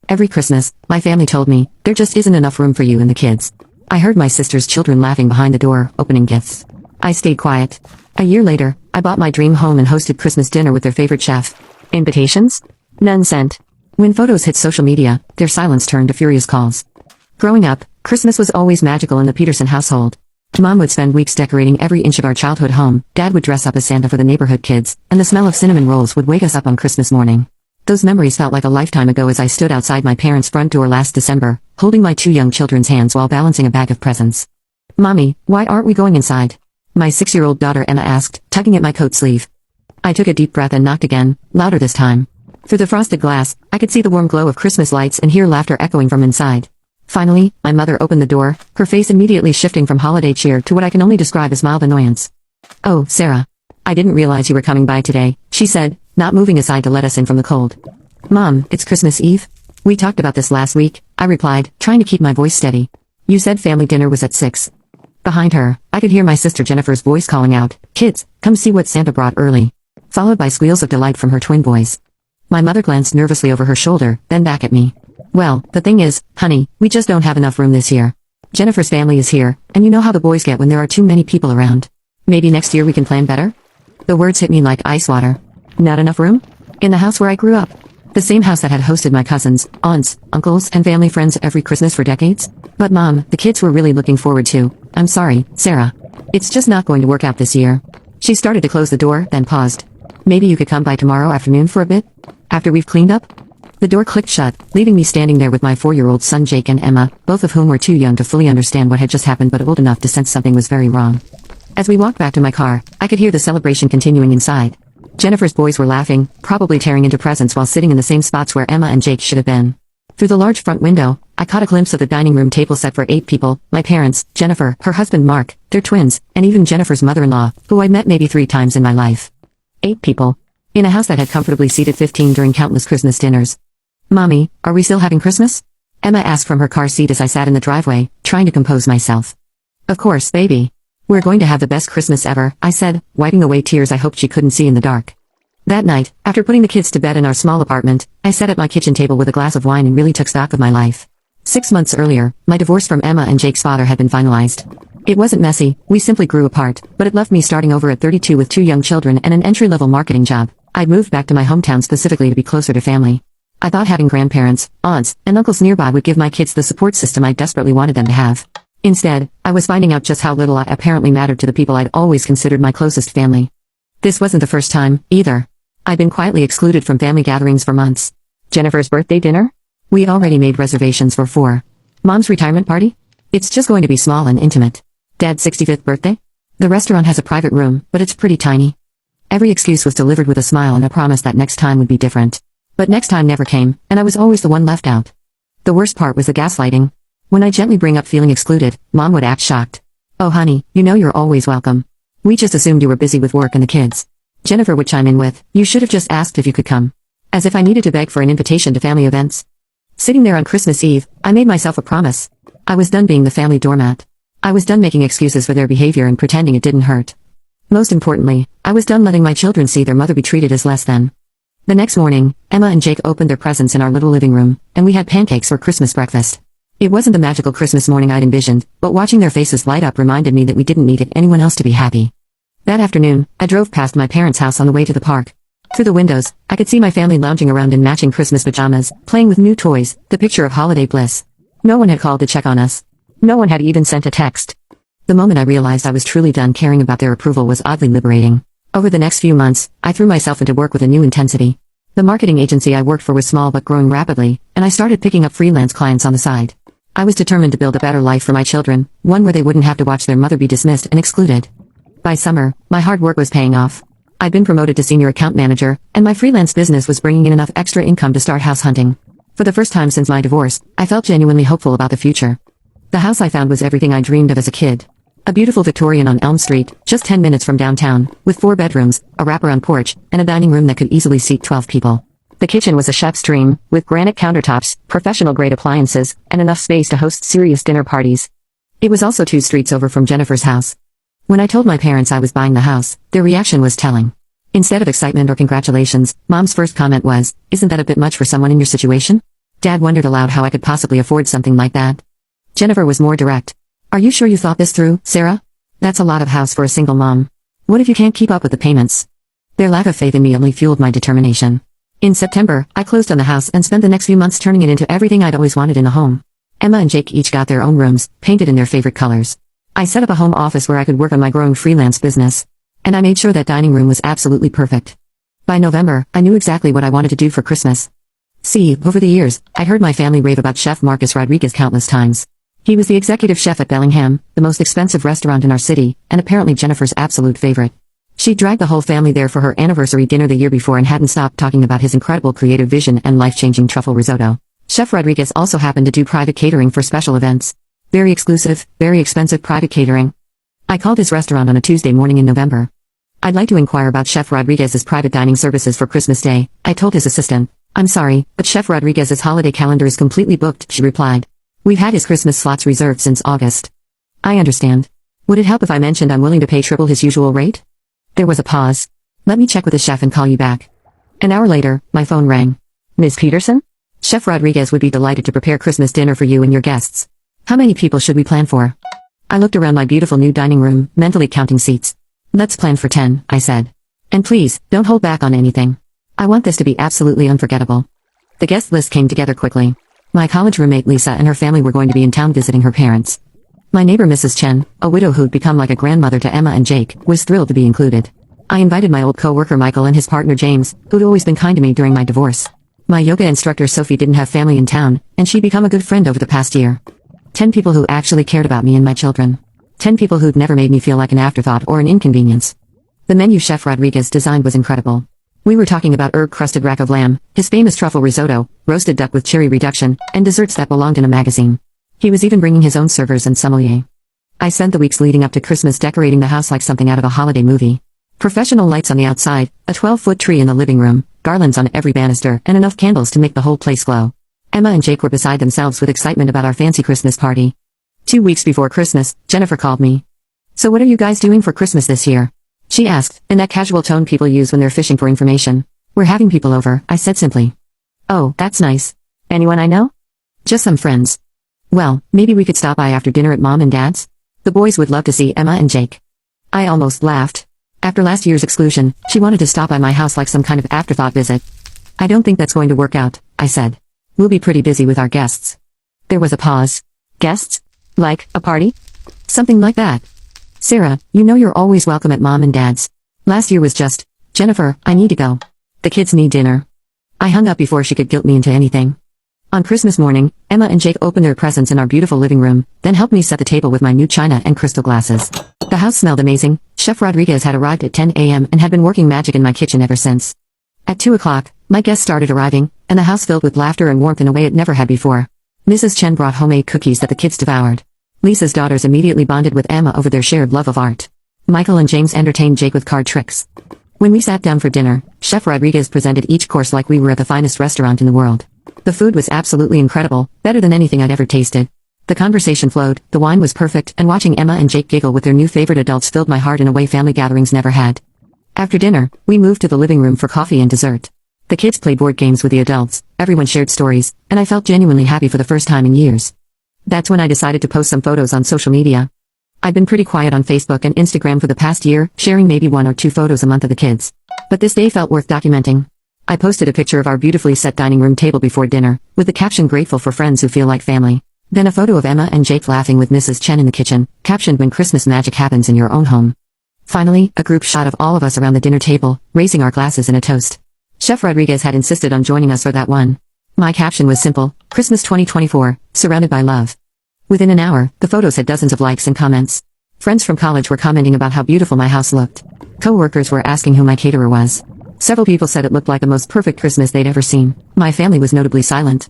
Every Christmas, my family told me, there just isn't enough room for you and the kids. I heard my sister's children laughing behind the door, opening gifts. I stayed quiet. A year later, I bought my dream home and hosted Christmas dinner with their favorite chef. Invitations? None sent. When photos hit social media, their silence turned to furious calls. Growing up, Christmas was always magical in the Peterson household. Mom would spend weeks decorating every inch of our childhood home, Dad would dress up as Santa for the neighborhood kids, and the smell of cinnamon rolls would wake us up on Christmas morning. Those memories felt like a lifetime ago as I stood outside my parents' front door last December, holding my two young children's hands while balancing a bag of presents. "Mommy, why aren't we going inside?" my 6-year-old daughter Emma asked, tugging at my coat sleeve. I took a deep breath and knocked again, louder this time. Through the frosted glass, I could see the warm glow of Christmas lights and hear laughter echoing from inside. Finally, my mother opened the door, her face immediately shifting from holiday cheer to what I can only describe as mild annoyance. "Oh, Sarah. I didn't realize you were coming by today," she said, not moving aside to let us in from the cold. "Mom, it's Christmas Eve?" "We talked about this last week," I replied, trying to keep my voice steady. "You said family dinner was at 6. Behind her, I could hear my sister Jennifer's voice calling out, "Kids, come see what Santa brought early," followed by squeals of delight from her twin boys. My mother glanced nervously over her shoulder, then back at me. "Well, the thing is, honey, we just don't have enough room this year. Jennifer's family is here, and you know how the boys get when there are too many people around. Maybe next year we can plan better?" The words hit me like ice water. Not enough room? In the house where I grew up. The same house that had hosted my cousins, aunts, uncles, and family friends every Christmas for decades? "But Mom, the kids were really looking forward to." "I'm sorry, Sarah. It's just not going to work out this year." She started to close the door, then paused. "Maybe you could come by tomorrow afternoon for a bit? After we've cleaned up?" The door clicked shut, leaving me standing there with my 4-year-old son Jake and Emma, both of whom were too young to fully understand what had just happened but old enough to sense something was very wrong. As we walked back to my car, I could hear the celebration continuing inside. Jennifer's boys were laughing, probably tearing into presents while sitting in the same spots where Emma and Jake should have been. Through the large front window, I caught a glimpse of the dining room table set for 8 people, my parents, Jennifer, her husband Mark, their twins, and even Jennifer's mother-in-law, who I'd met maybe 3 times in my life. 8 people. In a house that had comfortably seated 15 during countless Christmas dinners. "Mommy, are we still having Christmas?" Emma asked from her car seat as I sat in the driveway, trying to compose myself. "Of course, baby. We're going to have the best Christmas ever," I said, wiping away tears I hoped she couldn't see in the dark. That night, after putting the kids to bed in our small apartment, I sat at my kitchen table with a glass of wine and really took stock of my life. 6 months earlier, my divorce from Emma and Jake's father had been finalized. It wasn't messy, we simply grew apart, but it left me starting over at 32 with 2 young children and an entry-level marketing job. I'd moved back to my hometown specifically to be closer to family. I thought having grandparents, aunts, and uncles nearby would give my kids the support system I desperately wanted them to have. Instead, I was finding out just how little I apparently mattered to the people I'd always considered my closest family. This wasn't the first time, either. I'd been quietly excluded from family gatherings for months. Jennifer's birthday dinner? We already made reservations for 4. Mom's retirement party? It's just going to be small and intimate. Dad's 65th birthday? The restaurant has a private room, but it's pretty tiny. Every excuse was delivered with a smile and a promise that next time would be different. But next time never came, and I was always the one left out. The worst part was the gaslighting. When I gently bring up feeling excluded, Mom would act shocked. "Oh honey, you know you're always welcome. We just assumed you were busy with work and the kids." Jennifer would chime in with, "You should have just asked if you could come." As if I needed to beg for an invitation to family events. Sitting there on Christmas Eve, I made myself a promise. I was done being the family doormat. I was done making excuses for their behavior and pretending it didn't hurt. Most importantly, I was done letting my children see their mother be treated as less than. The next morning, Emma and Jake opened their presents in our little living room, and we had pancakes for Christmas breakfast. It wasn't the magical Christmas morning I'd envisioned, but watching their faces light up reminded me that we didn't need anyone else to be happy. That afternoon, I drove past my parents' house on the way to the park. Through the windows, I could see my family lounging around in matching Christmas pajamas, playing with new toys, the picture of holiday bliss. No one had called to check on us. No one had even sent a text. The moment I realized I was truly done caring about their approval was oddly liberating. Over the next few months, I threw myself into work with a new intensity. The marketing agency I worked for was small but growing rapidly, and I started picking up freelance clients on the side. I was determined to build a better life for my children, one where they wouldn't have to watch their mother be dismissed and excluded. By summer, my hard work was paying off. I'd been promoted to senior account manager, and my freelance business was bringing in enough extra income to start house hunting. For the first time since my divorce, I felt genuinely hopeful about the future. The house I found was everything I dreamed of as a kid. A beautiful Victorian on Elm Street, just 10 minutes from downtown, with 4 bedrooms, a wraparound porch, and a dining room that could easily seat 12 people. The kitchen was a chef's dream, with granite countertops, professional-grade appliances, and enough space to host serious dinner parties. It was also 2 streets over from Jennifer's house. When I told my parents I was buying the house, their reaction was telling. Instead of excitement or congratulations, Mom's first comment was, "Isn't that a bit much for someone in your situation?" Dad wondered aloud how I could possibly afford something like that. Jennifer was more direct. Are you sure you thought this through, Sarah? That's a lot of house for a single mom. What if you can't keep up with the payments? Their lack of faith in me only fueled my determination. In September, I closed on the house and spent the next few months turning it into everything I'd always wanted in a home. Emma and Jake each got their own rooms, painted in their favorite colors. I set up a home office where I could work on my growing freelance business. And I made sure that dining room was absolutely perfect. By November, I knew exactly what I wanted to do for Christmas. See, over the years, I'd heard my family rave about Chef Marcus Rodriguez countless times. He was the executive chef at Bellingham, the most expensive restaurant in our city, and apparently Jennifer's absolute favorite. She dragged the whole family there for her anniversary dinner the year before and hadn't stopped talking about his incredible creative vision and life-changing truffle risotto. Chef Rodriguez also happened to do private catering for special events. Very exclusive, very expensive private catering. I called his restaurant on a Tuesday morning in November. I'd like to inquire about Chef Rodriguez's private dining services for Christmas Day, I told his assistant. I'm sorry, but Chef Rodriguez's holiday calendar is completely booked, she replied. We've had his Christmas slots reserved since August. I understand. Would it help if I mentioned I'm willing to pay triple his usual rate? There was a pause. Let me check with the chef and call you back. An hour later, my phone rang. Ms. Peterson? Chef Rodriguez would be delighted to prepare Christmas dinner for you and your guests. How many people should we plan for? I looked around my beautiful new dining room, mentally counting seats. Let's plan for 10, I said. And please, don't hold back on anything. I want this to be absolutely unforgettable. The guest list came together quickly. My college roommate Lisa and her family were going to be in town visiting her parents. My neighbor Mrs. Chen, a widow who'd become like a grandmother to Emma and Jake, was thrilled to be included. I invited my old co-worker Michael and his partner James, who'd always been kind to me during my divorce. My yoga instructor Sophie didn't have family in town, and she'd become a good friend over the past year. 10 people who actually cared about me and my children. 10 people who'd never made me feel like an afterthought or an inconvenience. The menu Chef Rodriguez designed was incredible. We were talking about herb-crusted rack of lamb, his famous truffle risotto, roasted duck with cherry reduction, and desserts that belonged in a magazine. He was even bringing his own servers and sommelier. I spent the weeks leading up to Christmas decorating the house like something out of a holiday movie. Professional lights on the outside, a 12-foot tree in the living room, garlands on every banister, and enough candles to make the whole place glow. Emma and Jake were beside themselves with excitement about our fancy Christmas party. 2 weeks before Christmas, Jennifer called me. So what are you guys doing for Christmas this year? She asked, in that casual tone people use when they're fishing for information. We're having people over, I said simply. Oh, that's nice. Anyone I know? Just some friends. Well, maybe we could stop by after dinner at Mom and Dad's? The boys would love to see Emma and Jake. I almost laughed. After last year's exclusion, she wanted to stop by my house like some kind of afterthought visit. I don't think that's going to work out, I said. We'll be pretty busy with our guests. There was a pause. Guests? Like, a party? Something like that. Sarah, you know you're always welcome at Mom and Dad's. Last year was just, Jennifer, I need to go. The kids need dinner. I hung up before she could guilt me into anything. On Christmas morning, Emma and Jake opened their presents in our beautiful living room, then helped me set the table with my new china and crystal glasses. The house smelled amazing. Chef Rodriguez had arrived at 10 a.m. and had been working magic in my kitchen ever since. At 2 o'clock, my guests started arriving, and the house filled with laughter and warmth in a way it never had before. Mrs. Chen brought homemade cookies that the kids devoured. Lisa's daughters immediately bonded with Emma over their shared love of art. Michael and James entertained Jake with card tricks. When we sat down for dinner, Chef Rodriguez presented each course like we were at the finest restaurant in the world. The food was absolutely incredible, better than anything I'd ever tasted. The conversation flowed, the wine was perfect, and watching Emma and Jake giggle with their new favorite adults filled my heart in a way family gatherings never had. After dinner, we moved to the living room for coffee and dessert. The kids played board games with the adults, everyone shared stories, and I felt genuinely happy for the first time in years. That's when I decided to post some photos on social media. I'd been pretty quiet on Facebook and Instagram for the past year, sharing maybe 1 or 2 photos a month of the kids. But this day felt worth documenting. I posted a picture of our beautifully set dining room table before dinner, with the caption grateful for friends who feel like family. Then a photo of Emma and Jake laughing with Mrs. Chen in the kitchen, captioned when Christmas magic happens in your own home. Finally, a group shot of all of us around the dinner table, raising our glasses in a toast. Chef Rodriguez had insisted on joining us for that one. My caption was simple, Christmas 2024, surrounded by love. Within an hour, the photos had dozens of likes and comments. Friends from college were commenting about how beautiful my house looked. Co-workers were asking who my caterer was. Several people said it looked like the most perfect Christmas they'd ever seen. My family was notably silent.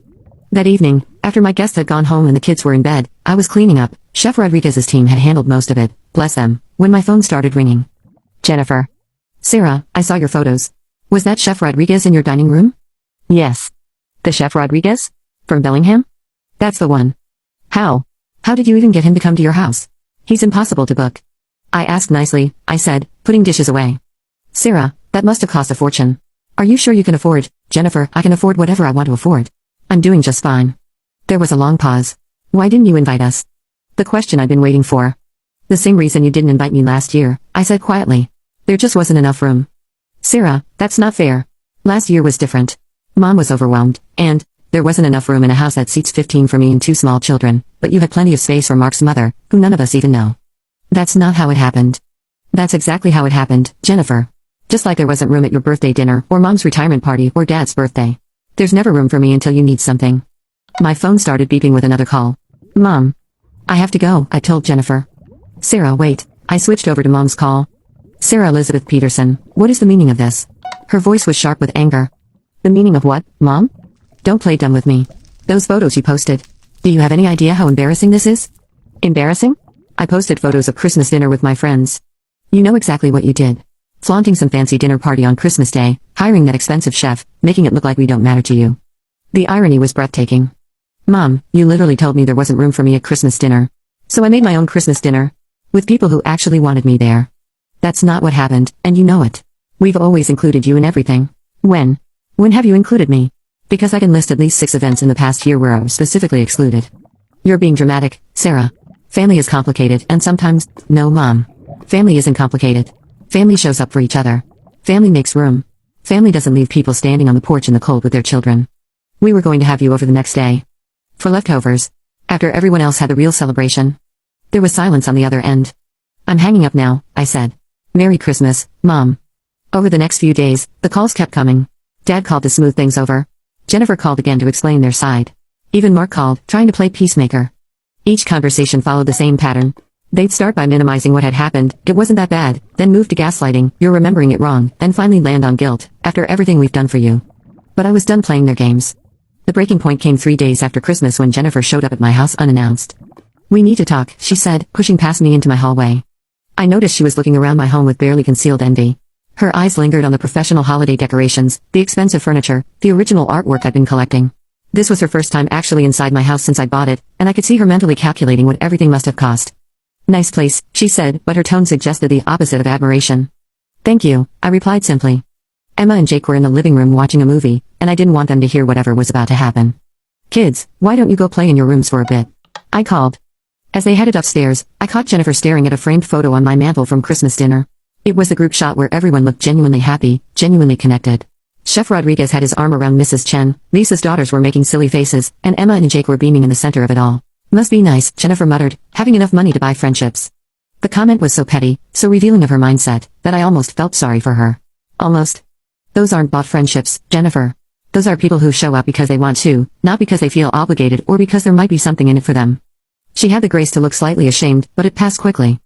That evening, after my guests had gone home and the kids were in bed, I was cleaning up. Chef Rodriguez's team had handled most of it, bless them, when my phone started ringing. Jennifer. Sarah, I saw your photos. Was that Chef Rodriguez in your dining room? Yes. The Chef Rodriguez? From Bellingham? That's the one. How? How did you even get him to come to your house? He's impossible to book. I asked nicely, I said, putting dishes away. Sarah, that must have cost a fortune. Are you sure you can afford? Jennifer, I can afford whatever I want to afford. I'm doing just fine. There was a long pause. Why didn't you invite us? The question I'd been waiting for. The same reason you didn't invite me last year, I said quietly. There just wasn't enough room. Sarah, that's not fair. Last year was different. Mom was overwhelmed, and there wasn't enough room in a house that seats 15 for me and 2 small children, but you had plenty of space for Mark's mother, who none of us even know. That's not how it happened. That's exactly how it happened, Jennifer. Just like there wasn't room at your birthday dinner, or Mom's retirement party, or Dad's birthday. There's never room for me until you need something. My phone started beeping with another call. Mom. I have to go, I told Jennifer. Sarah, wait. I switched over to Mom's call. Sarah Elizabeth Peterson, what is the meaning of this? Her voice was sharp with anger. The meaning of what, Mom? Don't play dumb with me. Those photos you posted. Do you have any idea how embarrassing this is? Embarrassing? I posted photos of Christmas dinner with my friends. You know exactly what you did. Flaunting some fancy dinner party on Christmas Day, hiring that expensive chef, making it look like we don't matter to you. The irony was breathtaking. Mom, you literally told me there wasn't room for me at Christmas dinner. So I made my own Christmas dinner. With people who actually wanted me there. That's not what happened, and you know it. We've always included you in everything. When? When have you included me? Because I can list at least 6 events in the past year where I was specifically excluded. You're being dramatic, Sarah. Family is complicated, and sometimes, no, Mom. Family isn't complicated. Family shows up for each other. Family makes room. Family doesn't leave people standing on the porch in the cold with their children. We were going to have you over the next day. For leftovers. After everyone else had the real celebration. There was silence on the other end. I'm hanging up now, I said. Merry Christmas, Mom. Over the next few days, the calls kept coming. Dad called to smooth things over. Jennifer called again to explain their side. Even Mark called, trying to play peacemaker. Each conversation followed the same pattern. They'd start by minimizing what had happened, it wasn't that bad, then move to gaslighting, you're remembering it wrong, then finally land on guilt, after everything we've done for you. But I was done playing their games. The breaking point came 3 days after Christmas when Jennifer showed up at my house unannounced. We need to talk, she said, pushing past me into my hallway. I noticed she was looking around my home with barely concealed envy. Her eyes lingered on the professional holiday decorations, the expensive furniture, the original artwork I'd been collecting. This was her first time actually inside my house since I bought it, and I could see her mentally calculating what everything must have cost. Nice place, she said, but her tone suggested the opposite of admiration. Thank you, I replied simply. Emma and Jake were in the living room watching a movie, and I didn't want them to hear whatever was about to happen. Kids, why don't you go play in your rooms for a bit? I called. As they headed upstairs, I caught Jennifer staring at a framed photo on my mantel from Christmas dinner. It was the group shot where everyone looked genuinely happy, genuinely connected. Chef Rodriguez had his arm around Mrs. Chen, Lisa's daughters were making silly faces, and Emma and Jake were beaming in the center of it all. Must be nice, Jennifer muttered, having enough money to buy friendships. The comment was so petty, so revealing of her mindset, that I almost felt sorry for her. Almost. Those aren't bought friendships, Jennifer. Those are people who show up because they want to, not because they feel obligated or because there might be something in it for them. She had the grace to look slightly ashamed, but it passed quickly.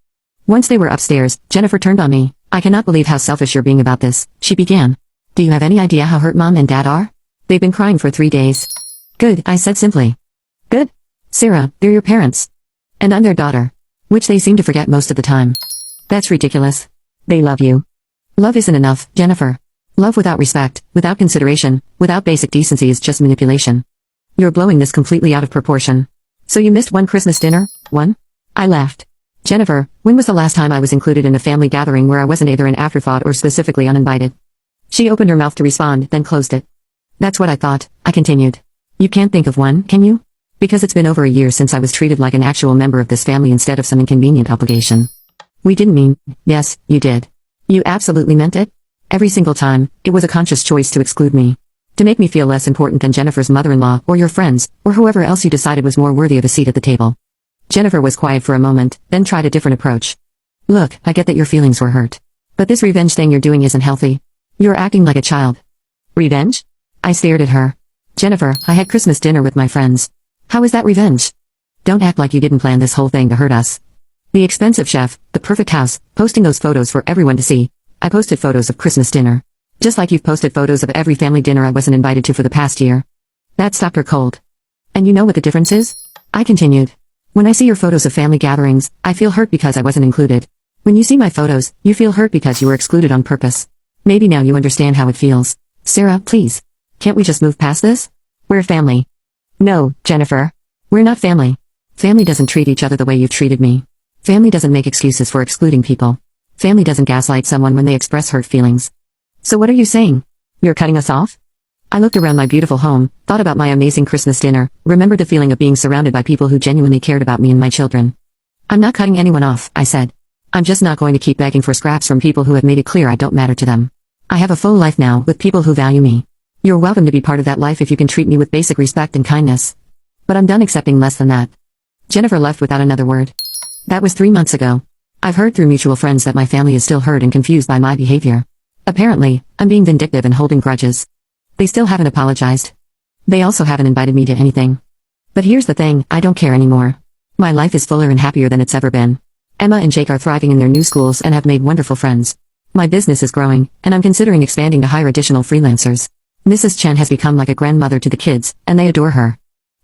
Once they were upstairs, Jennifer turned on me. I cannot believe how selfish you're being about this, she began. Do you have any idea how hurt Mom and Dad are? They've been crying for 3 days. Good, I said simply. Good? Sarah, they're your parents. And I'm their daughter. Which they seem to forget most of the time. That's ridiculous. They love you. Love isn't enough, Jennifer. Love without respect, without consideration, without basic decency is just manipulation. You're blowing this completely out of proportion. So you missed one Christmas dinner? One? I laughed. Jennifer, when was the last time I was included in a family gathering where I wasn't either an afterthought or specifically uninvited? She opened her mouth to respond, then closed it. That's what I thought, I continued. You can't think of one, can you? Because it's been over a year since I was treated like an actual member of this family instead of some inconvenient obligation. We didn't mean, yes, you did. You absolutely meant it? Every single time, it was a conscious choice to exclude me. To make me feel less important than Jennifer's mother-in-law, or your friends, or whoever else you decided was more worthy of a seat at the table. Jennifer was quiet for a moment, then tried a different approach. Look, I get that your feelings were hurt. But this revenge thing you're doing isn't healthy. You're acting like a child. Revenge? I stared at her. Jennifer, I had Christmas dinner with my friends. How is that revenge? Don't act like you didn't plan this whole thing to hurt us. The expensive chef, the perfect house, posting those photos for everyone to see. I posted photos of Christmas dinner. Just like you've posted photos of every family dinner I wasn't invited to for the past year. That stopped her cold. And you know what the difference is? I continued. When I see your photos of family gatherings, I feel hurt because I wasn't included. When you see my photos, you feel hurt because you were excluded on purpose. Maybe now you understand how it feels. Sarah, please. Can't we just move past this? We're family. No, Jennifer. We're not family. Family doesn't treat each other the way you've treated me. Family doesn't make excuses for excluding people. Family doesn't gaslight someone when they express hurt feelings. So what are you saying? You're cutting us off? I looked around my beautiful home, thought about my amazing Christmas dinner, remembered the feeling of being surrounded by people who genuinely cared about me and my children. I'm not cutting anyone off, I said. I'm just not going to keep begging for scraps from people who have made it clear I don't matter to them. I have a full life now with people who value me. You're welcome to be part of that life if you can treat me with basic respect and kindness. But I'm done accepting less than that. Jennifer left without another word. That was 3 months ago. I've heard through mutual friends that my family is still hurt and confused by my behavior. Apparently, I'm being vindictive and holding grudges. They still haven't apologized. They also haven't invited me to anything. But here's the thing, I don't care anymore. My life is fuller and happier than it's ever been. Emma and Jake are thriving in their new schools and have made wonderful friends. My business is growing, and I'm considering expanding to hire additional freelancers. Mrs. Chen has become like a grandmother to the kids, and they adore her.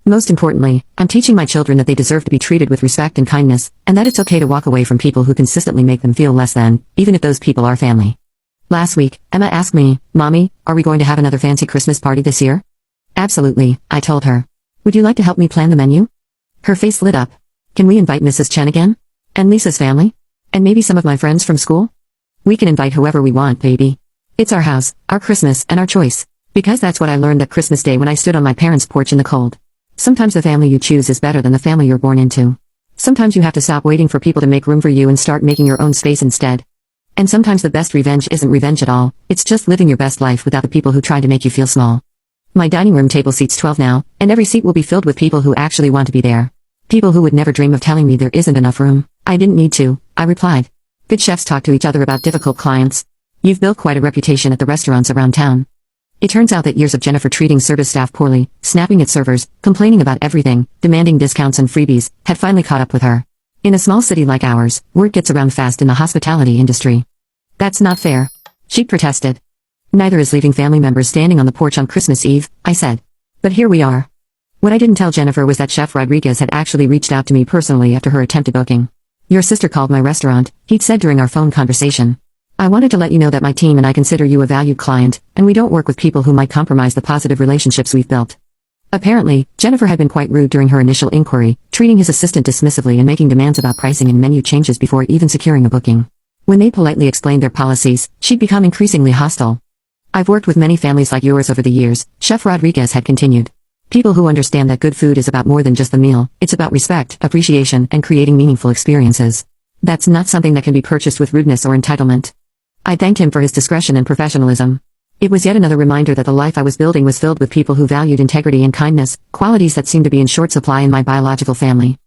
Most importantly, I'm teaching my children that they deserve to be treated with respect and kindness, and that it's okay to walk away from people who consistently make them feel less than, even if those people are family. Last week, Emma asked me, Mommy, are we going to have another fancy Christmas party this year? Absolutely, I told her. Would you like to help me plan the menu? Her face lit up. Can we invite Mrs. Chen again? And Lisa's family? And maybe some of my friends from school? We can invite whoever we want, baby. It's our house, our Christmas, and our choice. Because that's what I learned that Christmas Day when I stood on my parents' porch in the cold. Sometimes the family you choose is better than the family you're born into. Sometimes you have to stop waiting for people to make room for you and start making your own space instead. And sometimes the best revenge isn't revenge at all, it's just living your best life without the people who try to make you feel small. My dining room table seats 12 now, and every seat will be filled with people who actually want to be there. People who would never dream of telling me there isn't enough room. I didn't need to, I replied. Good chefs talk to each other about difficult clients. You've built quite a reputation at the restaurants around town. It turns out that years of Jennifer treating service staff poorly, snapping at servers, complaining about everything, demanding discounts and freebies, had finally caught up with her. In a small city like ours, word gets around fast in the hospitality industry. That's not fair. She protested. Neither is leaving family members standing on the porch on Christmas Eve, I said. But here we are. What I didn't tell Jennifer was that Chef Rodriguez had actually reached out to me personally after her attempted booking. Your sister called my restaurant, he'd said during our phone conversation. I wanted to let you know that my team and I consider you a valued client, and we don't work with people who might compromise the positive relationships we've built. Apparently, Jennifer had been quite rude during her initial inquiry, treating his assistant dismissively and making demands about pricing and menu changes before even securing a booking. When they politely explained their policies, she'd become increasingly hostile. I've worked with many families like yours over the years, Chef Rodriguez had continued. People who understand that good food is about more than just the meal, it's about respect, appreciation, and creating meaningful experiences. That's not something that can be purchased with rudeness or entitlement. I thanked him for his discretion and professionalism. It was yet another reminder that the life I was building was filled with people who valued integrity and kindness, qualities that seemed to be in short supply in my biological family.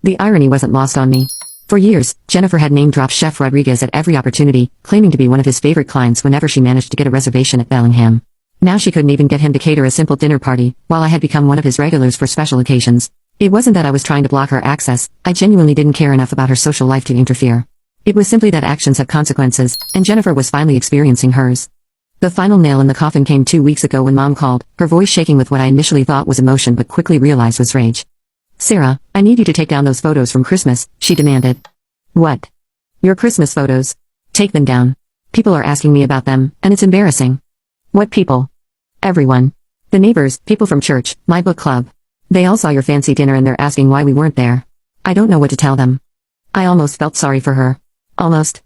The irony wasn't lost on me. For years, Jennifer had name-dropped Chef Rodriguez at every opportunity, claiming to be one of his favorite clients whenever she managed to get a reservation at Bellingham. Now she couldn't even get him to cater a simple dinner party, while I had become one of his regulars for special occasions. It wasn't that I was trying to block her access, I genuinely didn't care enough about her social life to interfere. It was simply that actions have consequences, and Jennifer was finally experiencing hers. The final nail in the coffin came 2 weeks ago when Mom called, her voice shaking with what I initially thought was emotion but quickly realized was rage. Sarah, I need you to take down those photos from Christmas, she demanded. What? Your Christmas photos. Take them down. People are asking me about them, and it's embarrassing. What people? Everyone. The neighbors, people from church, my book club. They all saw your fancy dinner and they're asking why we weren't there. I don't know what to tell them. I almost felt sorry for her. Almost.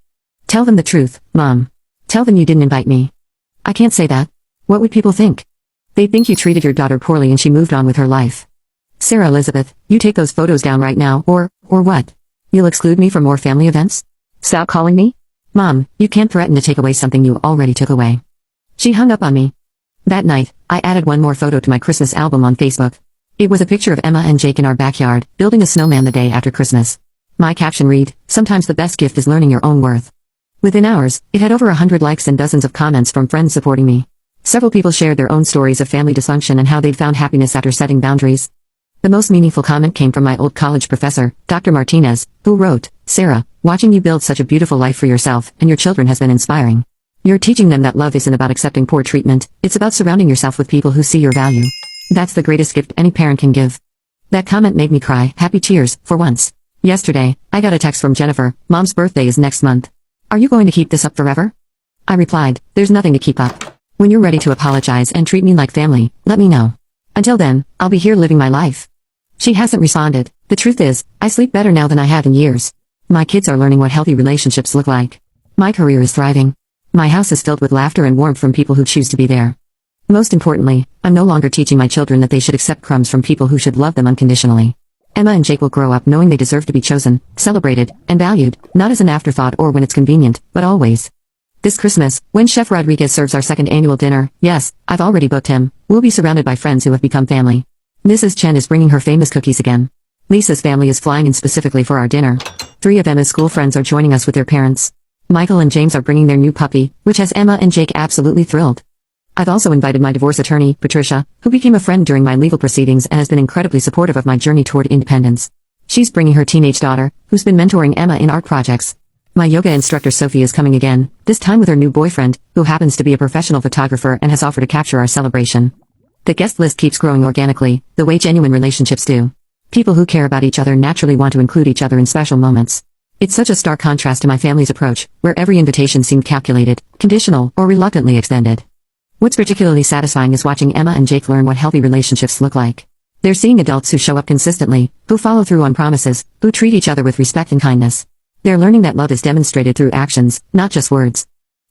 Tell them the truth, Mom. Tell them you didn't invite me. I can't say that. What would people think? They'd think you treated your daughter poorly and she moved on with her life. Sarah Elizabeth, you take those photos down right now, or what? You'll exclude me from more family events? Stop calling me? Mom, you can't threaten to take away something you already took away. She hung up on me. That night, I added one more photo to my Christmas album on Facebook. It was a picture of Emma and Jake in our backyard, building a snowman the day after Christmas. My caption read, "Sometimes the best gift is learning your own worth." Within hours, it had over 100 likes and dozens of comments from friends supporting me. Several people shared their own stories of family dysfunction and how they'd found happiness after setting boundaries. The most meaningful comment came from my old college professor, Dr. Martinez, who wrote, "Sarah, watching you build such a beautiful life for yourself and your children has been inspiring. You're teaching them that love isn't about accepting poor treatment, it's about surrounding yourself with people who see your value. That's the greatest gift any parent can give." That comment made me cry, happy tears, for once. Yesterday, I got a text from Jennifer, "Mom's birthday is next month. Are you going to keep this up forever?" I replied, "There's nothing to keep up. When you're ready to apologize and treat me like family, let me know. Until then, I'll be here living my life." She hasn't responded. The truth is, I sleep better now than I have in years. My kids are learning what healthy relationships look like. My career is thriving. My house is filled with laughter and warmth from people who choose to be there. Most importantly, I'm no longer teaching my children that they should accept crumbs from people who should love them unconditionally. Emma and Jake will grow up knowing they deserve to be chosen, celebrated, and valued, not as an afterthought or when it's convenient, but always. This Christmas, when Chef Rodriguez serves our second annual dinner, yes, I've already booked him, we'll be surrounded by friends who have become family. Mrs. Chen is bringing her famous cookies again. Lisa's family is flying in specifically for our dinner. 3 of Emma's school friends are joining us with their parents. Michael and James are bringing their new puppy, which has Emma and Jake absolutely thrilled. I've also invited my divorce attorney, Patricia, who became a friend during my legal proceedings and has been incredibly supportive of my journey toward independence. She's bringing her teenage daughter, who's been mentoring Emma in art projects. My yoga instructor Sophie is coming again, this time with her new boyfriend, who happens to be a professional photographer and has offered to capture our celebration. The guest list keeps growing organically, the way genuine relationships do. People who care about each other naturally want to include each other in special moments. It's such a stark contrast to my family's approach, where every invitation seemed calculated, conditional, or reluctantly extended. What's particularly satisfying is watching Emma and Jake learn what healthy relationships look like. They're seeing adults who show up consistently, who follow through on promises, who treat each other with respect and kindness. They're learning that love is demonstrated through actions, not just words.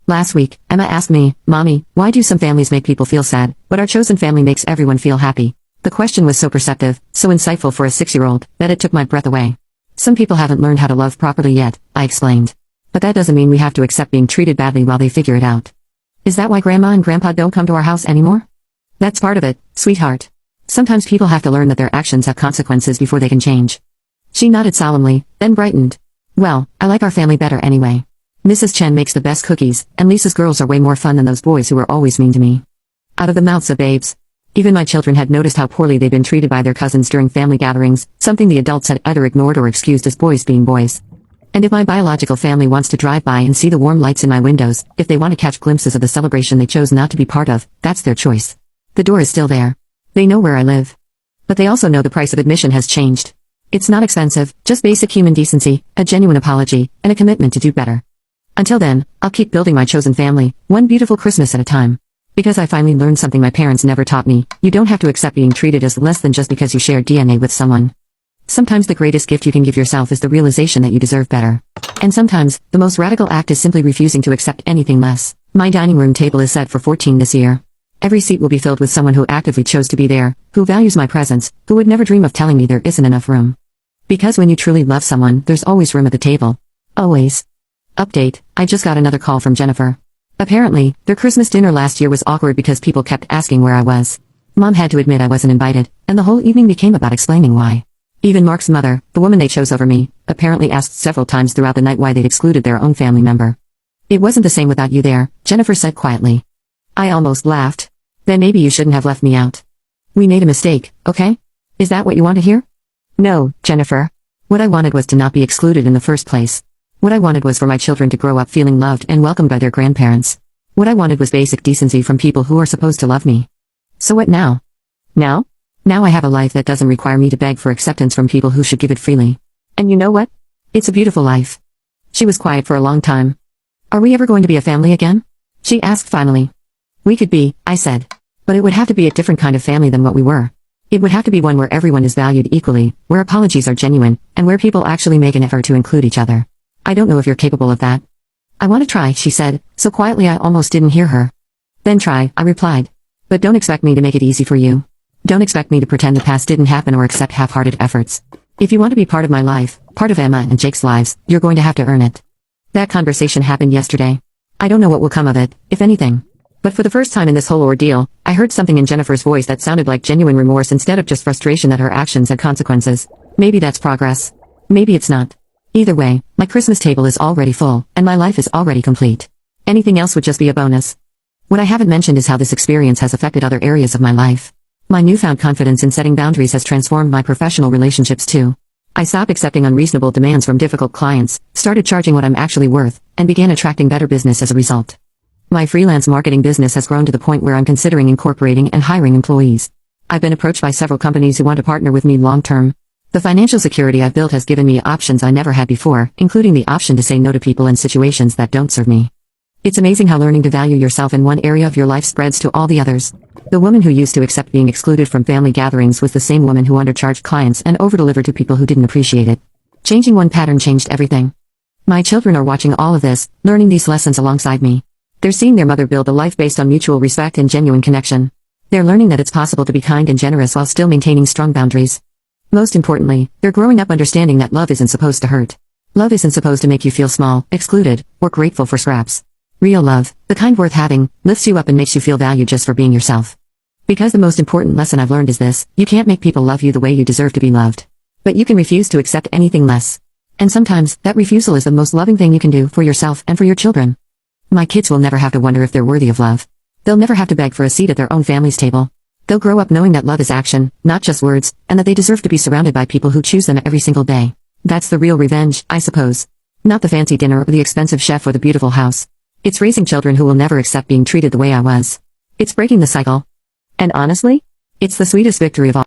Last week, Emma asked me, "Mommy, why do some families make people feel sad, but our chosen family makes everyone feel happy?" The question was so perceptive, so insightful for a 6-year-old, that it took my breath away. Some people haven't learned how to love properly yet, I explained. But that doesn't mean we have to accept being treated badly while they figure it out. Is that why Grandma and Grandpa don't come to our house anymore? That's part of it, sweetheart. Sometimes people have to learn that their actions have consequences before they can change. She nodded solemnly, then brightened. Well, I like our family better anyway. Mrs. Chen makes the best cookies, and Lisa's girls are way more fun than those boys who were always mean to me. Out of the mouths of babes. Even my children had noticed how poorly they'd been treated by their cousins during family gatherings, something the adults had either ignored or excused as boys being boys. And if my biological family wants to drive by and see the warm lights in my windows, if they want to catch glimpses of the celebration they chose not to be part of, that's their choice. The door is still there. They know where I live. But they also know the price of admission has changed. It's not expensive, just basic human decency, a genuine apology, and a commitment to do better. Until then, I'll keep building my chosen family, one beautiful Christmas at a time. Because I finally learned something my parents never taught me, you don't have to accept being treated as less than just because you share DNA with someone. Sometimes the greatest gift you can give yourself is the realization that you deserve better. And sometimes, the most radical act is simply refusing to accept anything less. My dining room table is set for 14 this year. Every seat will be filled with someone who actively chose to be there, who values my presence, who would never dream of telling me there isn't enough room. Because when you truly love someone, there's always room at the table. Always. Update, I just got another call from Jennifer. Apparently, their Christmas dinner last year was awkward because people kept asking where I was. Mom had to admit I wasn't invited, and the whole evening became about explaining why. Even Mark's mother, the woman they chose over me, apparently asked several times throughout the night why they'd excluded their own family member. It wasn't the same without you there, Jennifer said quietly. I almost laughed. Then maybe you shouldn't have left me out. We made a mistake, okay? Is that what you want to hear? No, Jennifer. What I wanted was to not be excluded in the first place. What I wanted was for my children to grow up feeling loved and welcomed by their grandparents. What I wanted was basic decency from people who are supposed to love me. So what now? Now? Now I have a life that doesn't require me to beg for acceptance from people who should give it freely. And you know what? It's a beautiful life. She was quiet for a long time. Are we ever going to be a family again? She asked finally. We could be, I said. But it would have to be a different kind of family than what we were. It would have to be one where everyone is valued equally, where apologies are genuine, and where people actually make an effort to include each other. I don't know if you're capable of that. I want to try, she said, so quietly I almost didn't hear her. Then try, I replied. But don't expect me to make it easy for you. Don't expect me to pretend the past didn't happen or accept half-hearted efforts. If you want to be part of my life, part of Emma and Jake's lives, you're going to have to earn it. That conversation happened yesterday. I don't know what will come of it, if anything. But for the first time in this whole ordeal, I heard something in Jennifer's voice that sounded like genuine remorse instead of just frustration that her actions had consequences. Maybe that's progress. Maybe it's not. Either way, my Christmas table is already full, and my life is already complete. Anything else would just be a bonus. What I haven't mentioned is how this experience has affected other areas of my life. My newfound confidence in setting boundaries has transformed my professional relationships too. I stopped accepting unreasonable demands from difficult clients, started charging what I'm actually worth, and began attracting better business as a result. My freelance marketing business has grown to the point where I'm considering incorporating and hiring employees. I've been approached by several companies who want to partner with me long-term. The financial security I've built has given me options I never had before, including the option to say no to people and situations that don't serve me. It's amazing how learning to value yourself in one area of your life spreads to all the others. The woman who used to accept being excluded from family gatherings was the same woman who undercharged clients and over-delivered to people who didn't appreciate it. Changing one pattern changed everything. My children are watching all of this, learning these lessons alongside me. They're seeing their mother build a life based on mutual respect and genuine connection. They're learning that it's possible to be kind and generous while still maintaining strong boundaries. Most importantly, they're growing up understanding that love isn't supposed to hurt. Love isn't supposed to make you feel small, excluded, or grateful for scraps. Real love, the kind worth having, lifts you up and makes you feel valued just for being yourself. Because the most important lesson I've learned is this: you can't make people love you the way you deserve to be loved. But you can refuse to accept anything less. And sometimes, that refusal is the most loving thing you can do for yourself and for your children. My kids will never have to wonder if they're worthy of love. They'll never have to beg for a seat at their own family's table. They'll grow up knowing that love is action, not just words, and that they deserve to be surrounded by people who choose them every single day. That's the real revenge, I suppose. Not the fancy dinner or the expensive chef or the beautiful house. It's raising children who will never accept being treated the way I was. It's breaking the cycle. And honestly, it's the sweetest victory of all.